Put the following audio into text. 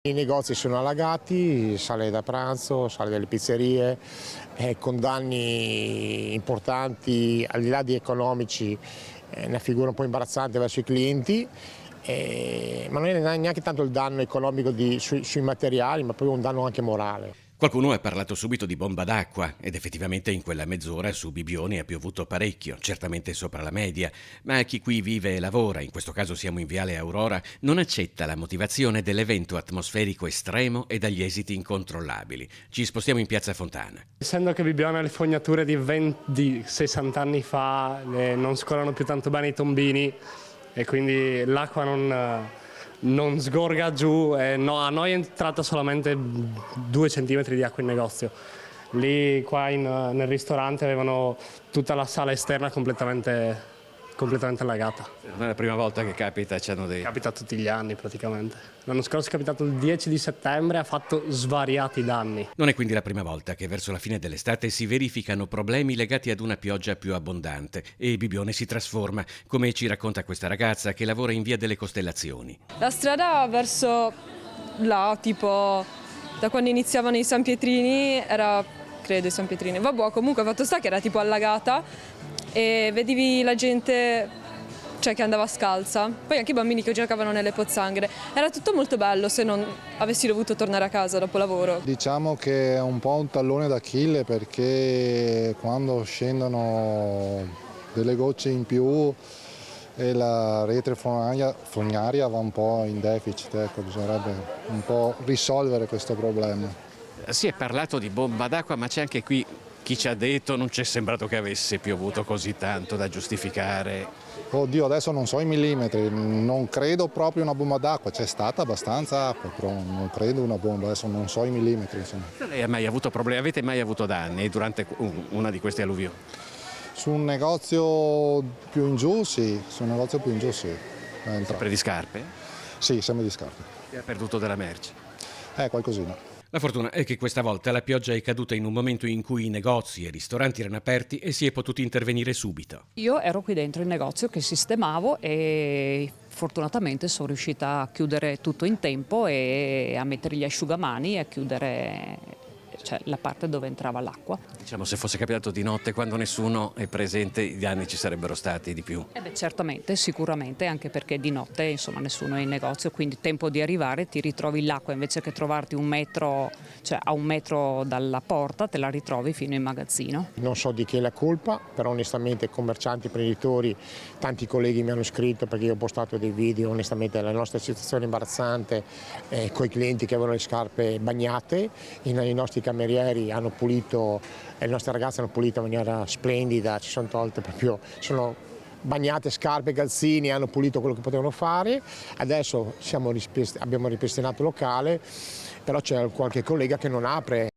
I negozi sono allagati, sale da pranzo, sale delle pizzerie, con danni importanti al di là di economici, una figura un po' imbarazzante verso i clienti, ma non è neanche tanto il danno economico sui materiali, ma poi un danno anche morale. Qualcuno ha parlato subito di bomba d'acqua ed effettivamente in quella mezz'ora su Bibioni è piovuto parecchio, certamente sopra la media, ma chi qui vive e lavora, in questo caso siamo in Viale Aurora, non accetta la motivazione dell'evento atmosferico estremo e dagli esiti incontrollabili. Ci spostiamo in Piazza Fontana. Essendo che Bibbione ha le fognature di 60 anni fa, non scolano più tanto bene i tombini e quindi l'acqua non sgorga giù, a noi è entrata solamente 2 centimetri di acqua in negozio. Lì qua nel ristorante avevano tutta la sala esterna completamente allagata. Non è la prima volta che capita, Capita tutti gli anni praticamente. L'anno scorso è capitato il 10 di settembre, ha fatto svariati danni. Non è quindi la prima volta che verso la fine dell'estate si verificano problemi legati ad una pioggia più abbondante e Bibione si trasforma, come ci racconta questa ragazza che lavora in Via delle Costellazioni. La strada verso là, tipo da quando iniziavano i San Pietrini, credo i San Pietrini, vabbè, comunque fatto sta che era tipo allagata e vedevi la gente, cioè, che andava scalza, poi anche i bambini che giocavano nelle pozzanghere. Era tutto molto bello se non avessi dovuto tornare a casa dopo lavoro. Diciamo che è un po' un tallone d'Achille perché quando scendono delle gocce in più e la rete fognaria va un po' in deficit, ecco, bisognerebbe un po' risolvere questo problema. Si è parlato di bomba d'acqua, ma c'è anche qui chi ci ha detto non ci è sembrato che avesse piovuto così tanto da giustificare. Oddio, adesso non so i millimetri, non credo proprio una bomba d'acqua, c'è stata abbastanza acqua, però non credo una bomba, adesso non so i millimetri. Insomma. Lei ha mai avuto problemi, avete mai avuto danni durante una di queste alluvioni? Su un negozio più in giù sì, Sempre di scarpe? Sì, sempre di scarpe. E ha perduto della merce? Qualcosina. La fortuna è che questa volta la pioggia è caduta in un momento in cui i negozi e i ristoranti erano aperti e si è potuti intervenire subito. Io ero qui dentro in negozio che sistemavo e fortunatamente sono riuscita a chiudere tutto in tempo e a mettere gli asciugamani e a chiudere la parte dove entrava l'acqua. Diciamo, se fosse capitato di notte quando nessuno è presente, i danni ci sarebbero stati di più. Certamente, sicuramente, anche perché di notte insomma nessuno è in negozio, quindi tempo di arrivare, ti ritrovi l'acqua invece che trovarti a 1 metro dalla porta, te la ritrovi fino in magazzino. Non so di chi è la colpa, però onestamente commercianti, imprenditori, tanti colleghi mi hanno scritto perché io ho postato dei video, onestamente la nostra situazione imbarazzante con i clienti che avevano le scarpe bagnate, i nostri camerieri hanno pulito, le nostre ragazze hanno pulito in maniera splendida, ci sono tolte proprio, sono bagnate scarpe, calzini, hanno pulito quello che potevano fare. Adesso abbiamo ripristinato il locale, però c'è qualche collega che non apre